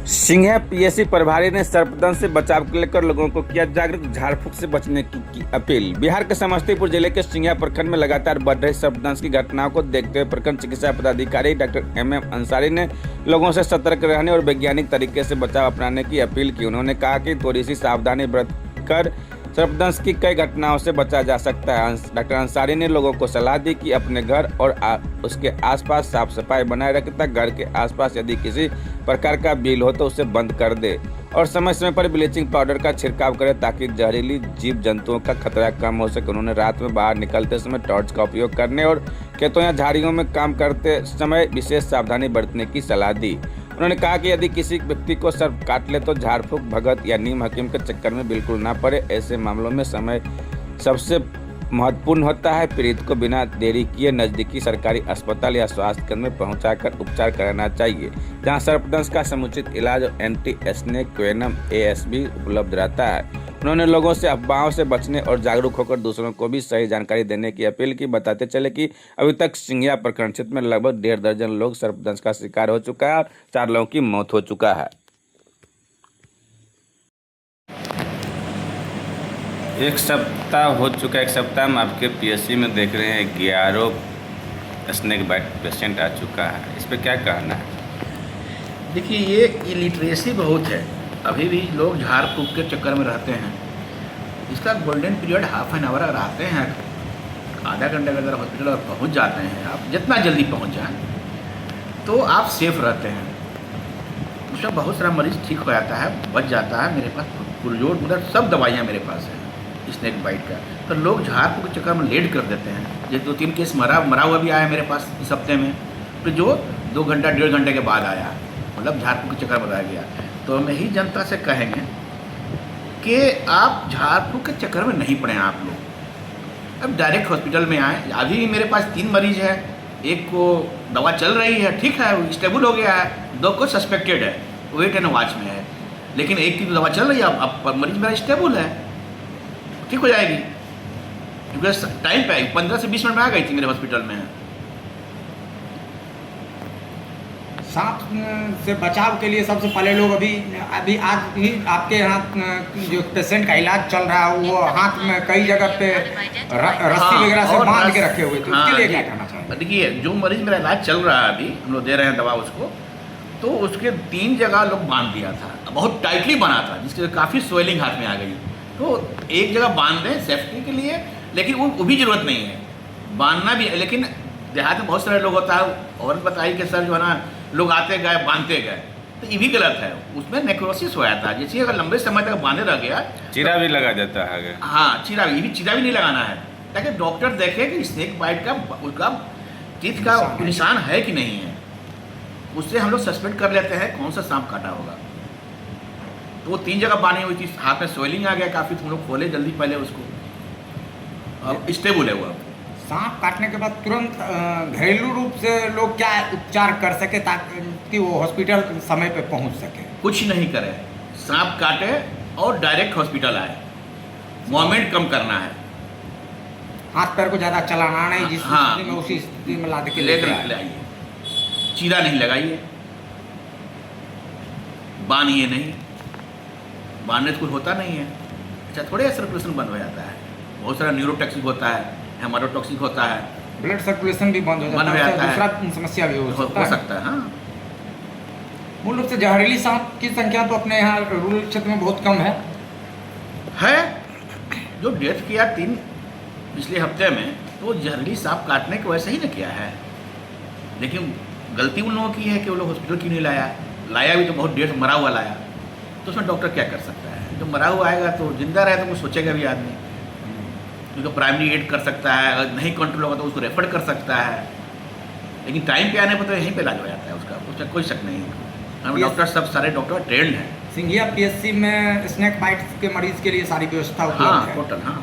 Singhia PSC प्रभारी ने सर्पदंश से बचाव को लेकर लोगों को किया जागरूक, झाड़ फूक से बचने की अपील। बिहार के समस्तीपुर जिले के सिंघिया प्रखंड में लगातार बढ़ रही सर्पदंश की घटनाओं को देखते हुए प्रखंड चिकित्सा पदाधिकारी डॉक्टर MM अंसारी ने लोगों से सतर्क रहने और वैज्ञानिक तरीके से बचाव अपनाने की अपील की। उन्होंने कहा कि थोड़ी सी सावधानी बरतकर सर्पदंश की कई घटनाओं से बचा जा सकता है। डॉक्टर अंसारी ने लोगों को सलाह दी कि अपने घर और उसके आसपास साफ सफाई बनाए रखें तथा घर के आसपास यदि किसी प्रकार का बिल हो तो उसे बंद कर दे और समय समय पर ब्लीचिंग पाउडर का छिड़काव करें ताकि जहरीली जीव जंतुओं का खतरा कम हो सके। उन्होंने रात में बाहर निकलते समय टॉर्च का उपयोग करने और खेतों या झाड़ियों में काम करते समय विशेष सावधानी बरतने की सलाह दी। उन्होंने कहा कि यदि किसी व्यक्ति को सर्प काट ले तो झाड़ फूक, भगत या नीम हकीम के चक्कर में बिल्कुल ना पड़े। ऐसे मामलों में समय सबसे महत्वपूर्ण होता है। पीड़ित को बिना देरी किए नज़दीकी सरकारी अस्पताल या स्वास्थ्य केंद्र में पहुंचाकर उपचार कराना चाहिए, जहां सर्पदंश का समुचित इलाज और एंटी स्नेक वेनम ASB उपलब्ध रहता है। उन्होंने लोगों से अफवाहों से बचने और जागरूक होकर दूसरों को भी सही जानकारी देने की अपील की। बताते चले कि अभी तक सिंघिया प्रखंड क्षेत्र में लगभग 1.5 दर्जन लोग सर्पदंश का शिकार हो चुका है और 4 लोगों की मौत हो चुका है। एक सप्ताह हो चुका है। एक सप्ताह में आपके PSC में देख रहे हैं 11 स्नेक बाइट पेशेंट आ चुका है। इस पर क्या कहना है? देखिए, ये इलिटरेसी बहुत है। अभी भी लोग झाड़ फूक के चक्कर में रहते हैं। इसका golden period half an hour अगर आते हैं, आधा घंटे के अंदर हॉस्पिटल अगर पहुँच जाते हैं, आप जितना जल्दी पहुँच जाएं तो आप सेफ रहते हैं। उसमें बहुत सारा मरीज़ ठीक हो जाता है, बच जाता है। मेरे पास पुरजोर मतलब सब दवाइयाँ मेरे पास हैं स्नेक बाइट का। तो लोग झाड़ फूक के चक्कर में लेट कर देते हैं। ये 2-3 केस मरा हुआ भी आया मेरे पास इस हफ्ते में, तो जो 2 घंटा 1.5 घंटे के बाद आया, मतलब झाड़ फूक के चक्कर में रह गया। तो हम यही जनता से कहेंगे कि आप झाड़ फूक के चक्कर में नहीं पड़े आप लोग। अब डायरेक्ट हॉस्पिटल में आएँ। अभी भी मेरे पास 3 मरीज़ हैं। एक को दवा चल रही है, ठीक है, वो स्टेबल हो गया है। 2 को सस्पेक्टेड है, वेट एंड वॉच में है। लेकिन एक की तो दवा चल रही है, अब मरीज मेरा स्टेबल है, ठीक हो जाएगी। क्योंकि टाइम पे 15 से 20 मिनट में आ गई थी मेरे हॉस्पिटल में। सांप से बचाव के लिए सबसे पहले लोग अभी आज भी आपके यहाँ जो पेशेंट का इलाज चल रहा है वो हाथ में कई जगह पे रस्सी वगैरह से बांध के रखे हुए थे, उसके लिए क्या करना चाहिए? देखिए, जो मरीज मेरा इलाज चल रहा है, अभी हम लोग दे रहे हैं दवा उसको, तो उसके 3 जगह लोग बांध दिया था, बहुत टाइटली बना था, जिसके काफ़ी स्वेलिंग हाथ में आ गई। तो एक जगह बांध दें सेफ्टी के लिए, लेकिन वो भी ज़रूरत नहीं है बांधना भी। लेकिन देहात में बहुत सारे लोग होता है, औरत बताई कि सर जो है ना, लोग आते गए बांधते गए, तो ये भी गलत है। उसमें नेक्रोसिस हो जाता है। जैसे अगर लंबे समय तक बांधे रह गया, चीरा भी लगा देता है आगे। हाँ, चीरा भी नहीं लगाना है, ताकि डॉक्टर देखे कि स्नेक बाइट का उसका टीथ का निशान है कि नहीं है। उससे हम लोग सस्पेक्ट कर लेते हैं कौन सा सांप काटा होगा। तो वो 3 जगह बांधी हुई थी, हाथ में स्वेलिंग आ गया काफ़ी, तो हम लोग खोले जल्दी पहले उसको, अब स्टेबल है वो। सांप काटने के बाद तुरंत घरेलू रूप से लोग क्या उपचार कर सके ताकि वो हॉस्पिटल समय पे पहुंच सके? कुछ नहीं करे, सांप काटे और डायरेक्ट हॉस्पिटल आए। मोमेंट कम करना है, हाथ पैर को ज़्यादा चलाना नहीं, जिस स्थिति में उसी स्थिति में लाद के लेकर आइए। चीरा नहीं लगाइए, बांधिए नहीं, बांधने से कुछ होता नहीं है। अच्छा, थोड़े सर्कुलेशन बंद हो जाता है। बहुत सारा न्यूरोटॉक्सिक होता है, हेमाटोटॉक्सिक होता है, ब्लड सर्कुलेशन भी बंद हो जाता है, दूसरा समस्या भी हो सकता है। हाँ, मूल रूप से जहरीली सांप की संख्या तो अपने यहाँ रूरल क्षेत्र में बहुत कम है। जो डेथ किया 3 पिछले हफ्ते में, तो जहरीली सांप काटने की वजह से ही ना किया है। लेकिन गलती उन लोगों की है कि वो लोग हॉस्पिटल क्यों नहीं लाया भी तो बहुत डेथ मरा हुआ लाया। तो उसमें डॉक्टर क्या कर सकता है? जो मरा हुआ आएगा तो जिंदा रहे तो वो सोचेगा भी आदमी, क्योंकि प्राइमरी एड कर सकता है। अगर नहीं कंट्रोल होगा तो उसको रेफर कर सकता है। लेकिन टाइम पे आने पर तो यहीं पे इलाज हो जाता है उसका, उसका कोई शक नहीं है। डॉक्टर सब सारे डॉक्टर ट्रेंड हैं। सिंघिया PSC में स्नेक बाइट के मरीज के लिए सारी व्यवस्था उपलब्ध है। टोटल। हाँ।